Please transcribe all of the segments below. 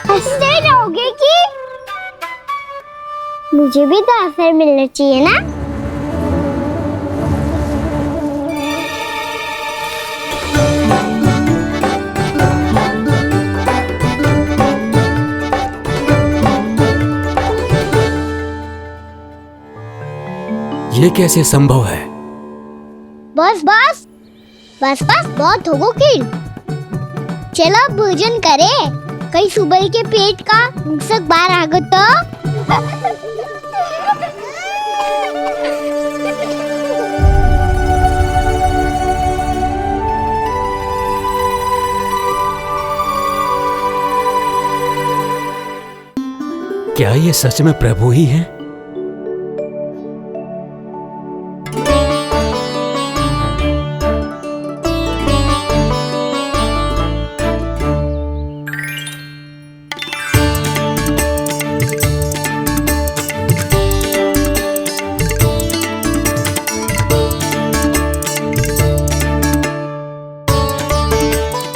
हंसते रहोगे कि मुझे भी तो अवसर मिलना चाहिए ना। ये कैसे संभव है? बस बस बस बस बहुत हो गई। चलो अब भोजन करे, कई सुबह के पेट का मुसक बाहर आ गो तो। क्या ये सच में प्रभु ही हैं?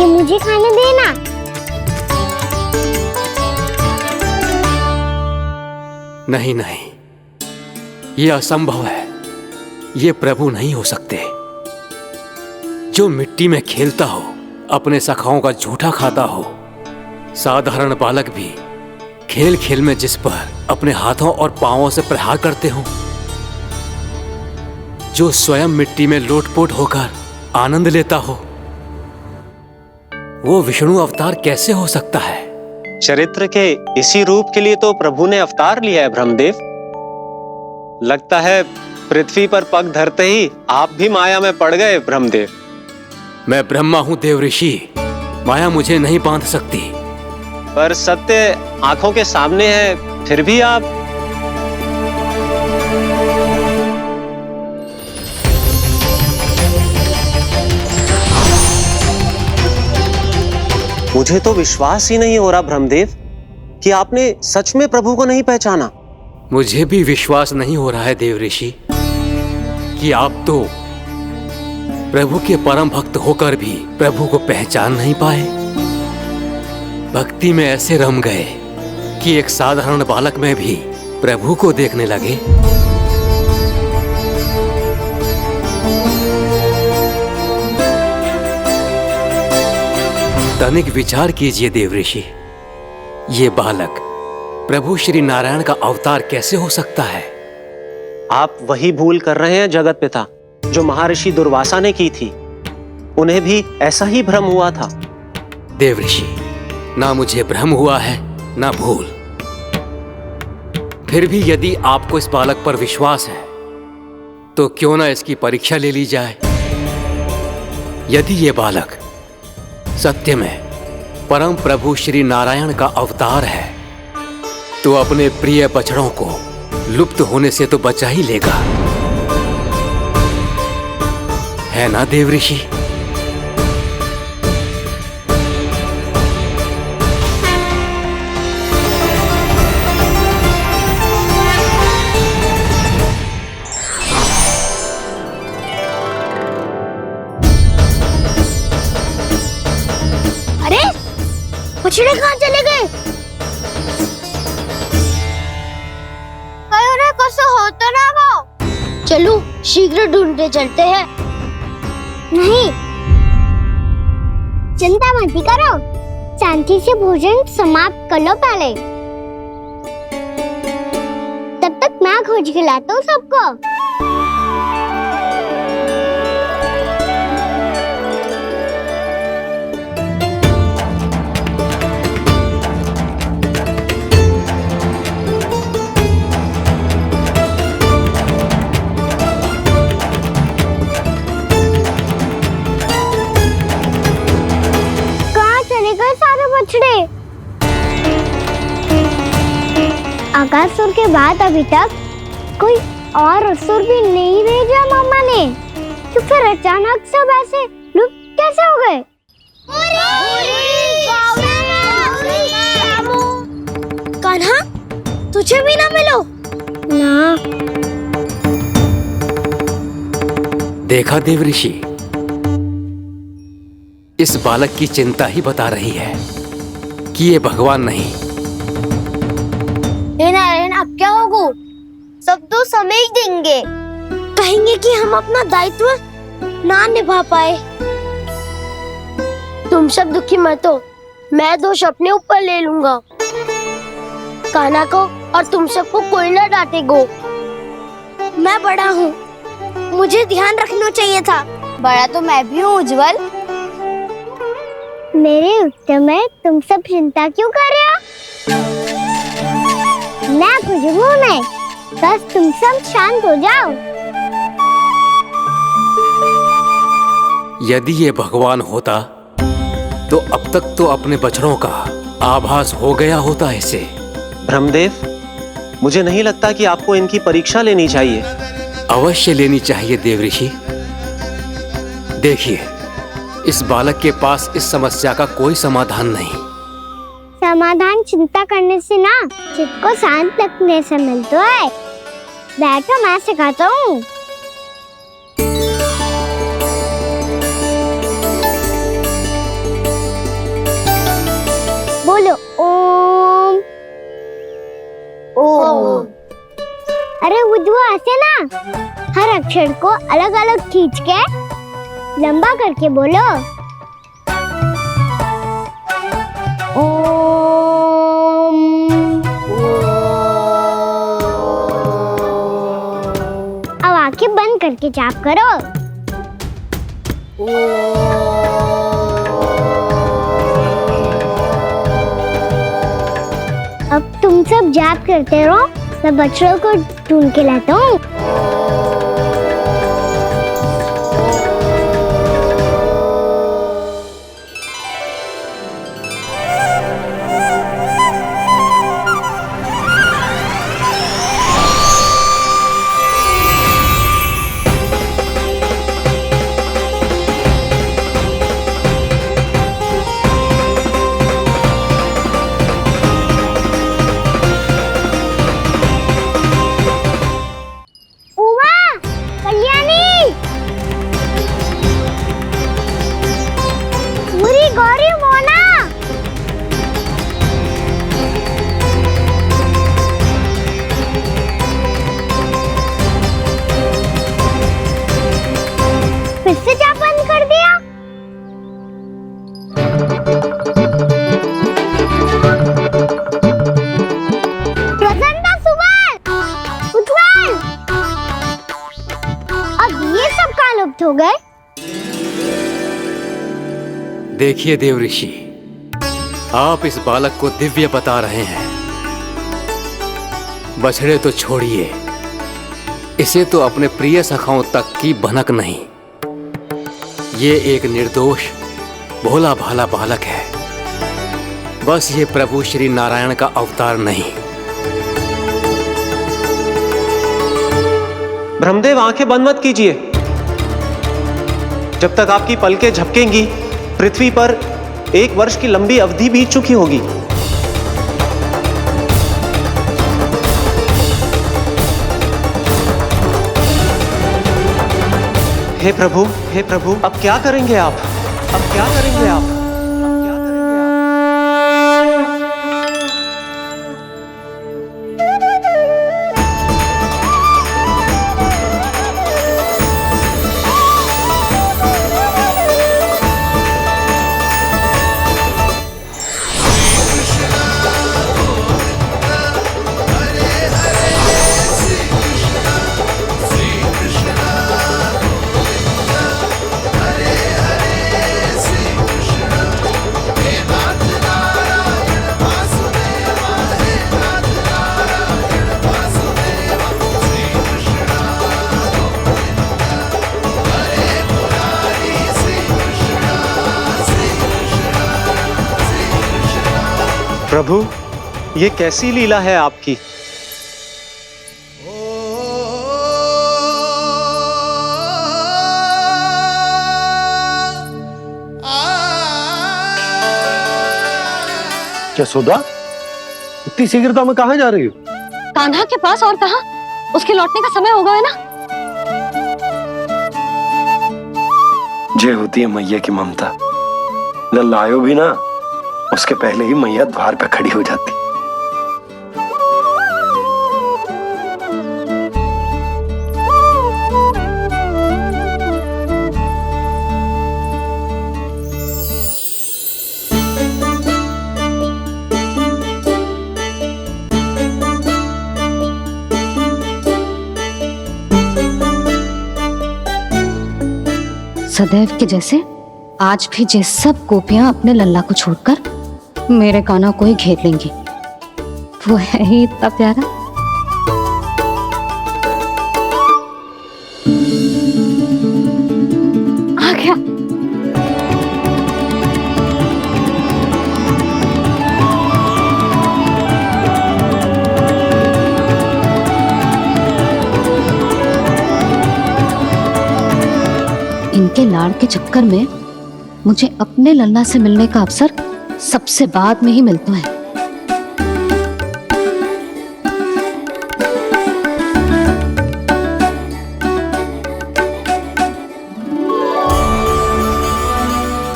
मुझे खाने देना। नहीं नहीं, ये असंभव है। ये प्रभु नहीं हो सकते। जो मिट्टी में खेलता हो, अपने सखाओं का झूठा खाता हो, साधारण बालक भी खेल खेल में जिस पर अपने हाथों और पांवों से प्रहार करते हो, जो स्वयं मिट्टी में लोटपोट होकर आनंद लेता हो, वो विष्णु अवतार कैसे हो सकता है? चरित्र के इसी रूप के लिए तो प्रभु ने अवतार लिया है ब्रह्मदेव। लगता है पृथ्वी पर पग धरते ही आप भी माया में पड़ गए ब्रह्मदेव। मैं ब्रह्मा हूं देव ऋषि, माया मुझे नहीं बांध सकती। पर सत्य आंखों के सामने है, फिर भी आप। मुझे तो विश्वास ही नहीं हो रहा ब्रह्मदेव कि आपने सच में प्रभु को नहीं पहचाना। मुझे भी विश्वास नहीं हो रहा है देव ऋषि कि आप तो प्रभु के परम भक्त होकर भी प्रभु को पहचान नहीं पाए। भक्ति में ऐसे रम गए कि एक साधारण बालक में भी प्रभु को देखने लगे। तनिक विचार कीजिए देव ऋषि, ये बालक प्रभु श्री नारायण का अवतार कैसे हो सकता है? आप वही भूल कर रहे हैं जगत पिता, जो महर्षि दुर्वासा ने की थी। उन्हें भी ऐसा ही भ्रम हुआ था। देव ऋषि, ना मुझे भ्रम हुआ है ना भूल। फिर भी यदि आपको इस बालक पर विश्वास है तो क्यों ना इसकी परीक्षा ले ली जाए। यदि ये बालक सत्य में परम प्रभु श्री नारायण का अवतार है तो अपने प्रिय बछड़ों को लुप्त होने से तो बचा ही लेगा, है ना देव ऋषि? बछड़े कहाँ चले गए? कैसे होता ना वो? चलो शीघ्र ढूंढते चलते हैं। नहीं, चिंता मत करो, शांति से भोजन समाप्त कर लो पहले। तब तक मैं खोज के लाता हूँ सबको। अगासुर के बाद अभी तक कोई और असुर भी नहीं भेजा मामा ने, तो फिर अचानक सब ऐसे लुप्त कैसे हो गए? कान्हा, तुझे भी ना मिलो। ना। देखा देव ऋषि, इस बालक की चिंता ही बता रही है कि ये भगवान नहीं। हे नारायण, अब क्या होगा? सब तो समझ देंगे, कहेंगे कि हम अपना दायित्व ना निभा पाए। तुम सब दुखी मत हो, मैं दोष अपने ऊपर ले लूंगा। कान्हा को और तुम सबको कोई ना डांटेगो। मैं बड़ा हूँ, मुझे ध्यान रखना चाहिए था। बड़ा तो मैं भी हूँ उज्जवल। मेरे उत्तर में तुम सब चिंता क्यों कर रहे हो? मैं कुछ हूँ नहीं, बस तुम सब शांत हो जाओ। यदि ये भगवान होता तो अब तक तो अपने बछड़ों का आभास हो गया होता इसे। ब्रह्मदेव, मुझे नहीं लगता कि आपको इनकी परीक्षा लेनी चाहिए। अवश्य लेनी चाहिए देव ऋषि। देखिए, इस बालक के पास इस समस्या का कोई समाधान नहीं। समाधान चिंता करने से ना, चित्त को शांत रखने से मिलता है। बैठो, मैं सिखाता हूँ। बोलो ओम। ओम। अरे उद्वा, ऐसे ना हर अक्षर को अलग अलग खींच के लंबा करके बोलो। ओम। अब आंखें बंद करके जाप करो। अब तुम सब जाप करते रहो, मैं बच्चों को ढूंढ के लाता हूँ। हो गए। देखिए देव ऋषि, आप इस बालक को दिव्य बता रहे हैं। बछड़े तो छोड़िए, इसे तो अपने प्रिय सखाओं तक की भनक नहीं। ये एक निर्दोष भोला भाला बालक है, बस ये प्रभु श्री नारायण का अवतार नहीं। ब्रह्मदेव, आंखें बंद मत कीजिए। जब तक आपकी पलकें झपकेंगी, पृथ्वी पर 1 वर्ष की लंबी अवधि बीत चुकी होगी। हे प्रभु, अब क्या करेंगे आप? अब क्या करेंगे आप? प्रभु, ये कैसी लीला है आपकी? यशोदा, इतनी शीघ्रता में कहाँ जा रही हो? कान्हा के पास, और कहाँ? उसके लौटने का समय हो गया है ना। जे होती है मैया की ममता, लल्ला आयो भी ना उसके पहले ही मैया द्वार पे खड़ी हो जाती। सदैव के जैसे आज भी जे सब गोपियां अपने लल्ला को छोड़कर मेरे कान्हा को ही घेर लेंगी। वो है ही इतना प्यारा। आ गया। इनके लाड़ के चक्कर में मुझे अपने लल्ला से मिलने का अवसर सबसे बाद में ही मिलता है।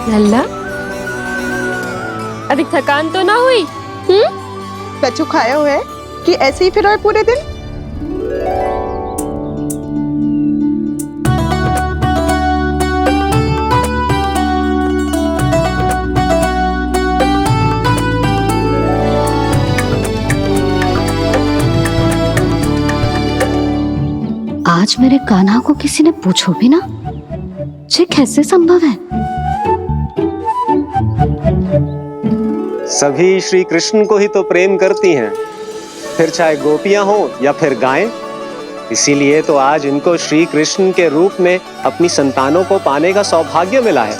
लल्ला, अभी थकान तो ना हुई? कछु खाया हुआ है कि ऐसे ही फिर पूरे दिन? आज मेरे कान्हा को किसी ने पूछो भी ना, ये कैसे संभव है? सभी श्री कृष्ण को ही तो प्रेम करती हैं, फिर चाहे गोपियां हो या फिर गायें। इसीलिए तो आज इनको श्री कृष्ण के रूप में अपनी संतानों को पाने का सौभाग्य मिला है।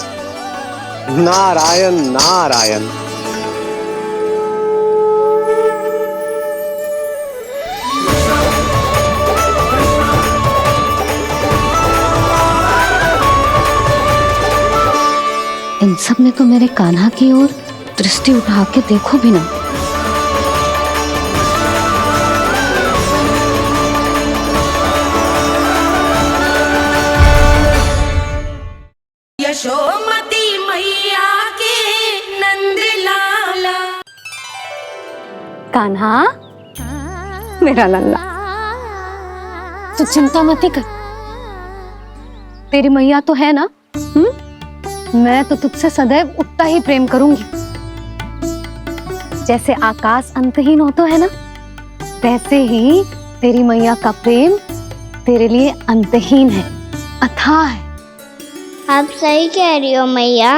नारायण नारायण। इन सब ने तो मेरे कान्हा की ओर दृष्टि उठा के देखो भी ना। यशोमती मैया के नंद लाला। कान्हा, मेरा लल्ला, तू चिंता मत ही कर। तेरी मैया तो है ना। मैं तो तुझसे सदैव उतना ही प्रेम करूंगी। जैसे आकाश अंतहीन हो तो है ना, वैसे ही तेरी मैया का प्रेम तेरे लिए अंतहीन है, अथाह है। आप सही कह रही हो मैया।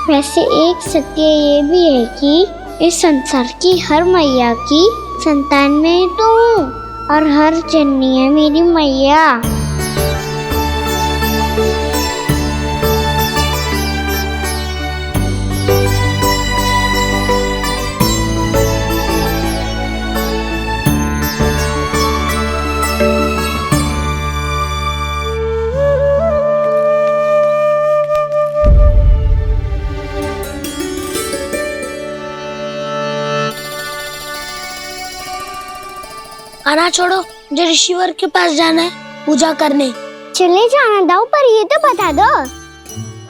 वैसे एक सत्य ये भी है कि इस संसार की हर मैया की संतान में तो हूँ और हर जननी है मेरी मैया। आना छोड़ो, मुझे ऋषिवर के पास जाना है पूजा करने। चले जाना दाऊ, पर ये तो बता दो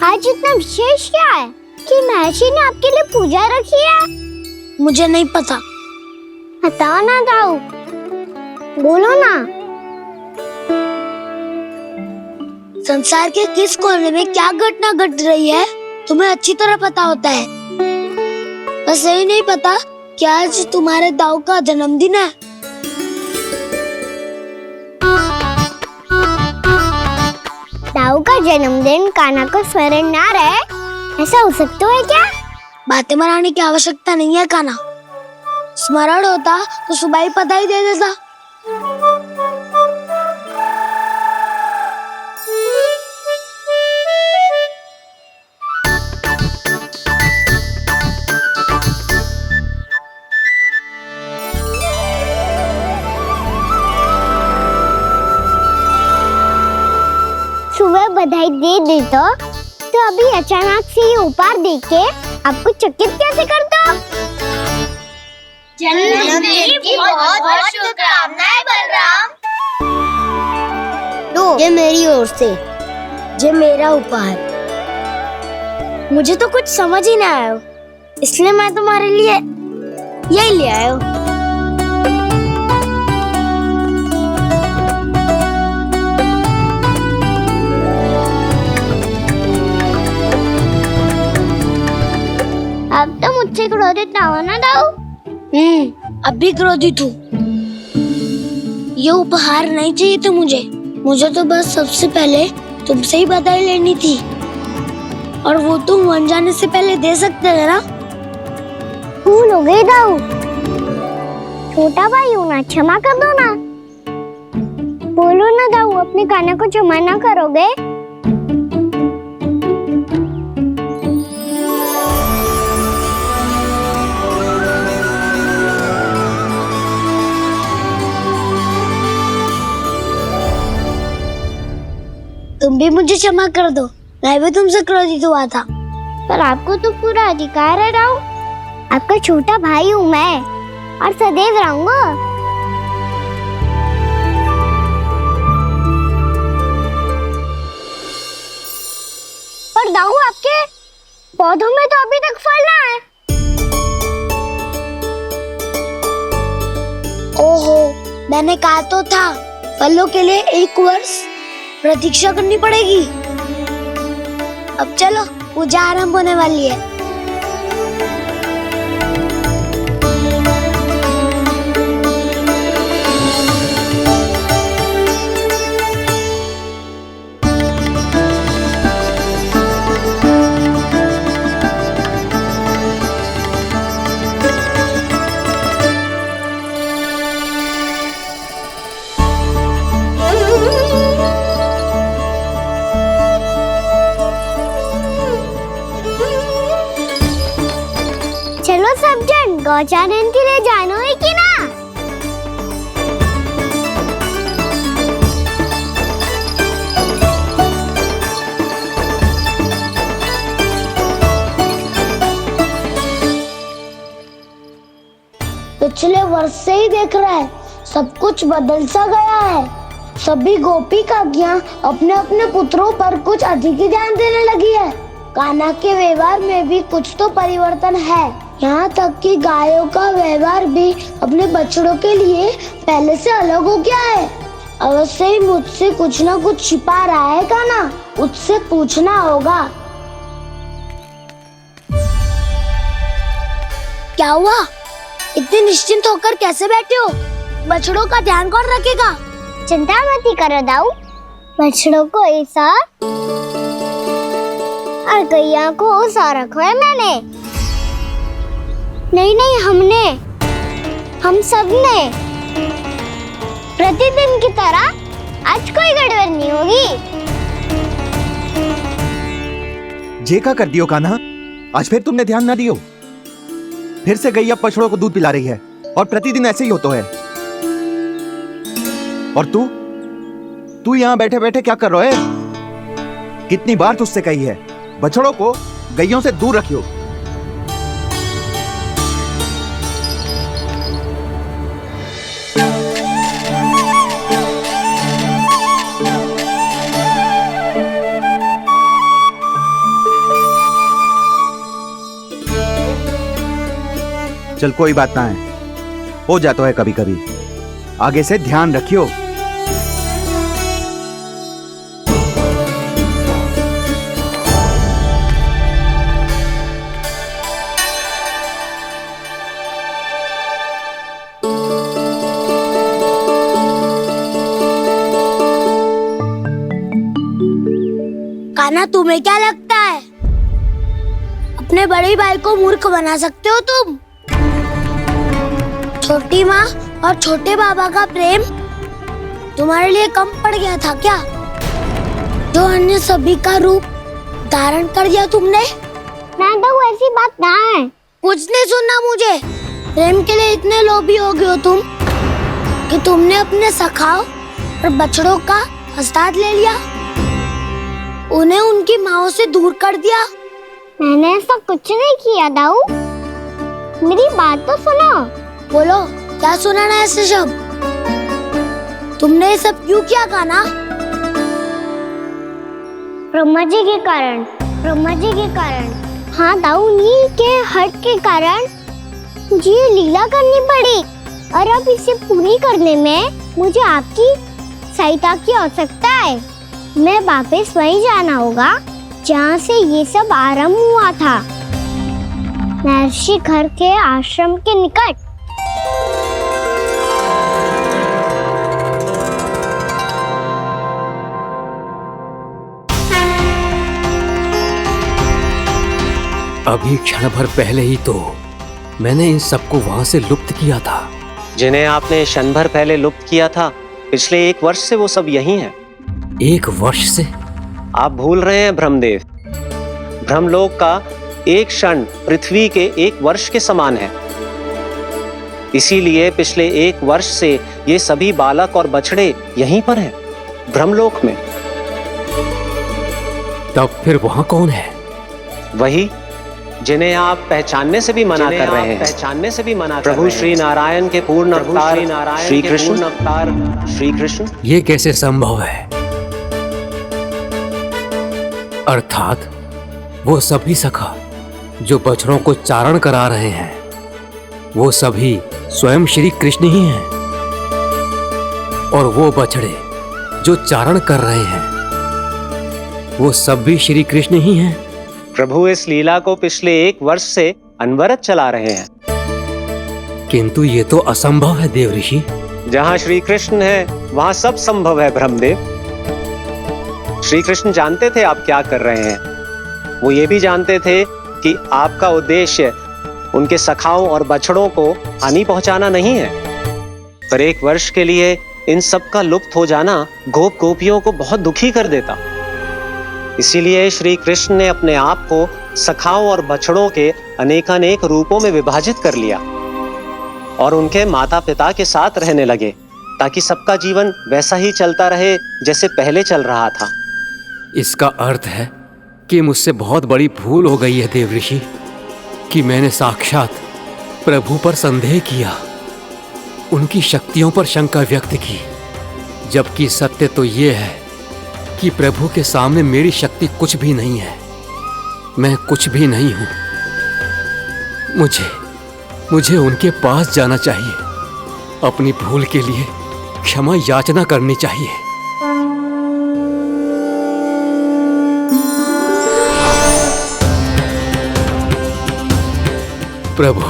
आज इतना विशेष क्या है कि महर्षि ने आपके लिए पूजा रखी है? मुझे नहीं पता। बताओ ना दाऊ, बोलो ना। संसार के किस कोने में क्या घटना घट रही है तुम्हें अच्छी तरह पता होता है। बस यही नहीं पता कि आज तुम्हारे दाऊ का जन्मदिन है। दाऊ का जन्मदिन कान्हा को स्मरण ना रहे, ऐसा हो सकता है क्या? बातें बनाने की आवश्यकता नहीं है कान्हा। स्मरण होता तो सुबह ही पता ही दे देता। सुबह बधाई दे देता तो अभी अचानक से ये उपहार देके आपको चकित कैसे करता? जन्मदिन की बहुत बहुत शुभकामनाएं बलराम। लो, ये मेरी ओर से, ये मेरा उपहार। मुझे तो कुछ समझ ही ना आया, इसलिए मैं तुम्हारे लिए यही ले आया हूँ। अब तो मुझसे क्रोधित ना हो ना दाऊ। अब भी क्रोधित हूँ। ये उपहार नहीं चाहिए था मुझे तो बस सबसे पहले तुमसे ही बधाई लेनी थी, और वो तुम बन जाने से पहले दे सकते थे ना। भूल हो गई दाऊ। छोटा भाई हूँ ना, क्षमा कर दो ना। बोलो ना दाऊ, अपने कान्हा को क्षमा ना करोगे? तुम भी मुझे क्षमा कर दो, मैं भी तुमसे क्रोधित हुआ था। पर आपको तो पूरा अधिकार है राव। आपका छोटा भाई हूँ मैं, और सदैव रहूंगा। पर दाऊ, आपके पौधों में तो अभी तक फल ना है। ओहो, मैंने कहा तो था, फलों के लिए 1 वर्ष प्रतीक्षा करनी पड़ेगी। अब चलो, पूजा आरंभ होने वाली है। चलो सब जन, गौचारण के लिए जानो है कि ना? पिछले वर्ष से ही देख रहा है, सब कुछ बदल सा गया है। सभी गोपी काकियां अपने अपने पुत्रों पर कुछ अधिक ही ध्यान देने लगी है। कान्हा के व्यवहार में भी कुछ तो परिवर्तन है। यहाँ तक कि गायों का व्यवहार भी अपने बछड़ों के लिए पहले से अलग हो गया है। अवश्य ही मुझसे कुछ ना कुछ छिपा रहा है कान्हा, उससे पूछना होगा। क्या हुआ? इतने निश्चिंत होकर कैसे बैठे हो? बछड़ों का ध्यान कौन रखेगा? चिंता मत करो दाऊ, बछड़ों को ऐसा और गैया को उसा रखा है मैंने। नहीं, हम सब ने प्रतिदिन की तरह आज कोई गड़बड़ नहीं होगी। जे का कर दियो कान्हा, आज फिर तुमने ध्यान ना दियो। फिर से गैया बछड़ों को दूध पिला रही है, और प्रतिदिन ऐसे ही होता है। और तू यहाँ बैठे बैठे क्या कर रहा है? कितनी बार तुझसे कही है, बछड़ों को गैयों से दूर रखियो। चल कोई बात ना है, हो जाता है कभी कभी। आगे से ध्यान रखियो। कान्हा, तुम्हें क्या लगता है अपने बड़े भाई को मूर्ख बना सकते हो तुम? छोटी माँ और छोटे बाबा का प्रेम तुम्हारे लिए कम पड़ गया था क्या? जो अन्य सभी का रूप धारण कर दिया तुमने? ना तो ऐसी बात ना है। कुछ नहीं सुनना मुझे। प्रेम के लिए इतने लोभी हो गए हो तुम कि तुमने अपने सखाओं और बछड़ों का हस्ताक्षर ले लिया, उन्हें उनकी माँओं से दूर कर दिया। मैंने ऐसा कुछ नहीं किया दाऊ, मेरी बात तो सुनो। बोलो, क्या सुनाना है ऐसे शब्द? तुमने ये सब क्यों किया कान्हा? ब्रह्मा जी के कारण, ब्रह्मा जी के कारण। हाँ दाऊ, नील के हट के कारण मुझे ये लीला करनी पड़ी, और अब इसे पूरी करने में मुझे आपकी सहायता की आवश्यकता है। मैं वापस वहीं जाना होगा जहाँ से ये सब आरंभ हुआ था, महर्षि घर के आश्रम के निकट। अभी क्षण भर पहले ही तो मैंने इन सबको वहां से लुप्त किया था। जिन्हें आपने क्षण भर पहले लुप्त किया था, पिछले 1 वर्ष से वो सब यही हैं। 1 वर्ष से? आप भूल रहे हैं ब्रह्मदेव। ब्रह्मलोक का एक क्षण पृथ्वी के 1 वर्ष के समान है। इसीलिए पिछले 1 वर्ष से ये सभी बालक और बछड़े यहीं पर हैं, ब्रह्मलोक में। तब फिर वहां कौन है? वही जिन्हें आप पहचानने से भी मना कर रहे हैं, पहचानने से भी मना प्रभु श्री नारायण के पूर्ण अवतार श्री कृष्ण। ये कैसे संभव है? अर्थात वो सभी सखा जो बछड़ों को चारण करा रहे हैं, वो सभी स्वयं श्री कृष्ण ही हैं, और वो बछड़े जो चारण कर रहे हैं, वो सब भी श्री कृष्ण ही हैं। प्रभु इस लीला को पिछले 1 वर्ष से अनवरत चला रहे हैं। किंतु ये तो असंभव है देव ऋषि। जहाँ श्री कृष्ण है वहाँ सब संभव है ब्रह्मदेव। श्री कृष्ण जानते थे आप क्या कर रहे हैं। वो ये भी जानते थे कि आपका उद्देश्य उनके सखाओं और बछड़ों को हानि पहुंचाना नहीं है, पर 1 वर्ष के लिए इन सब का लुप्त हो जाना गोप गोपियों को बहुत दुखी कर देता। इसीलिए श्री कृष्ण ने अपने आप को सखाओं और बछड़ों के अनेकानेक रूपों में विभाजित कर लिया और उनके माता पिता के साथ रहने लगे, ताकि सबका जीवन वैसा ही चलता रहे जैसे पहले चल रहा था। इसका अर्थ है कि मुझसे बहुत बड़ी भूल हो गई है देव ऋषि, कि मैंने साक्षात प्रभु पर संदेह किया, उनकी शक्तियों पर शंका व्यक्त की, जबकि सत्य तो ये है कि प्रभु के सामने मेरी शक्ति कुछ भी नहीं है। मैं कुछ भी नहीं हूं। मुझे उनके पास जाना चाहिए, अपनी भूल के लिए क्षमा याचना करनी चाहिए। प्रभु,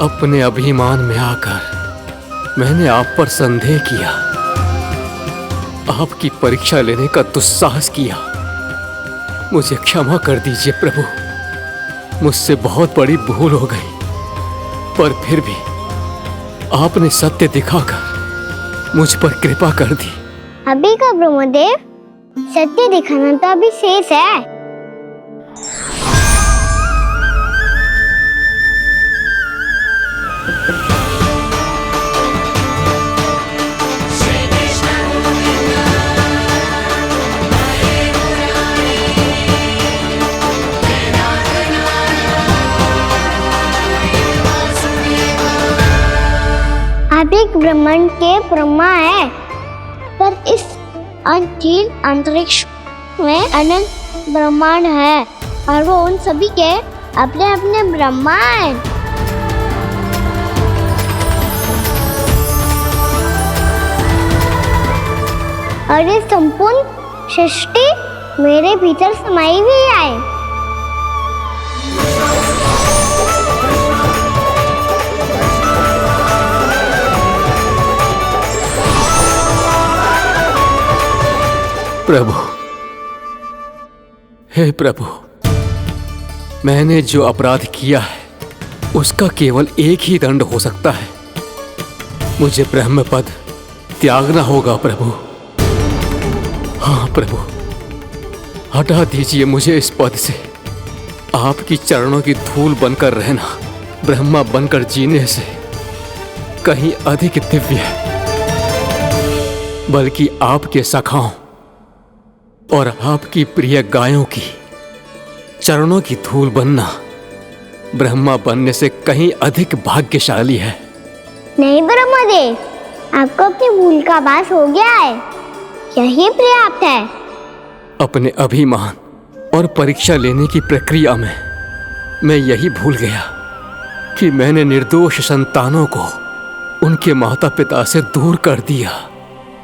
अपने अभिमान में आकर मैंने आप पर संदेह किया, आपकी परीक्षा लेने का दुस्साहस किया। मुझे क्षमा कर दीजिए प्रभु, मुझसे बहुत बड़ी भूल हो गई, पर फिर भी आपने सत्य दिखाकर मुझ पर कृपा कर दी। अभी का ब्रह्मदेव, सत्य दिखाना तो अभी शेष है। आप एक ब्रह्मांड के ब्रह्मा है, पर इस अनंत अंतरिक्ष में अनंत ब्रह्मांड है, और वो उन सभी के अपने अपने ब्रह्मा हैं। और ये संपूर्ण सृष्टि मेरे भीतर समाई हुई है। प्रभु, हे प्रभु, मैंने जो अपराध किया है उसका केवल एक ही दंड हो सकता है। मुझे ब्रह्म पद त्यागना होगा प्रभु। हाँ प्रभु, हटा दीजिए मुझे इस पद से। आपकी चरणों की धूल बनकर रहना ब्रह्मा बनकर जीने से कहीं अधिक दिव्य है, बल्कि आपके सखाओं और आपकी प्रिय गायों की चरणों की धूल बनना ब्रह्मा बनने से कहीं अधिक भाग्यशाली है। नहीं ब्रह्मदेव, आपको अपनी भूल का आभास हो गया है, यही पर्याप्त है। अपने अभिमान और परीक्षा लेने की प्रक्रिया में मैं यही भूल गया कि मैंने निर्दोष संतानों को उनके माता पिता से दूर कर दिया।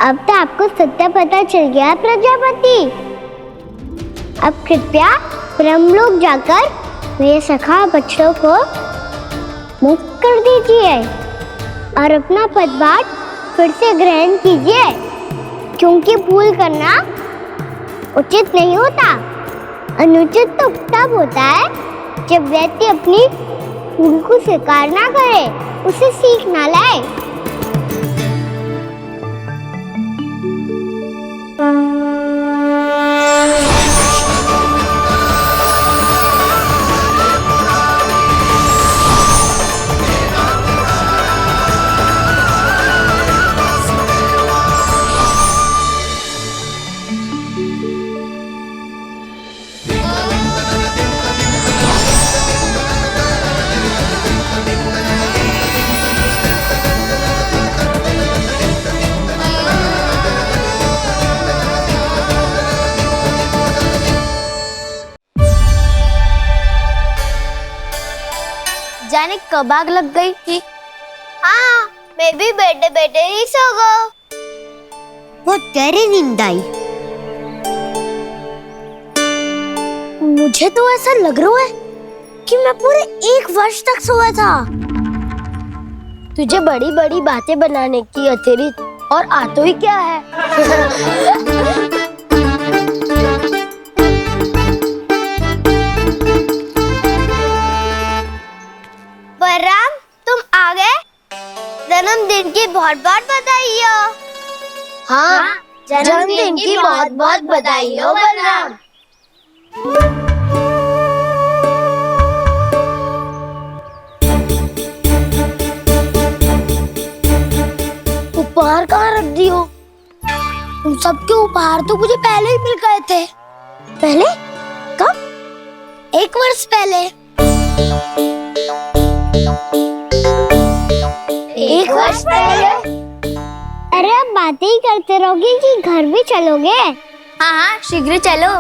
अब तो आपको सत्य पता चल गया प्रजापति। अब कृपया ब्रह्मलोक जाकर मेरे सखा बच्चों को मुक्त कर दीजिए और अपना पदभार फिर से ग्रहण कीजिए, क्योंकि भूल करना उचित नहीं होता। अनुचित तो तब होता है जब व्यक्ति अपनी भूल को स्वीकार ना करे, उसे सीख ना लाए। जाने कब आग लग गई थी। हाँ, मैं भी बैठे बैठे ही सो गया। बहुत गहरी नींद आई। मुझे तो ऐसा लग रहा है कि मैं पूरे 1 वर्ष तक सोया था। तुझे बड़ी बड़ी बातें बनाने की अतिरिक्त और आता ही क्या है? बलराम, तुम आ गए? जन्मदिन की बहुत बहुत बधाई हो। हाँ, जन्मदिन की बहुत बहुत बधाई हो बलराम। उपहार कहाँ रख दियो? तुम सबके उपहार तो मुझे पहले ही मिल गए थे। पहले? कब? 1 वर्ष पहले। 1 वर्ष पहले? अरे अब बातें ही करते रहोगे कि घर भी चलोगे? हाँ हाँ, शीघ्र चलो।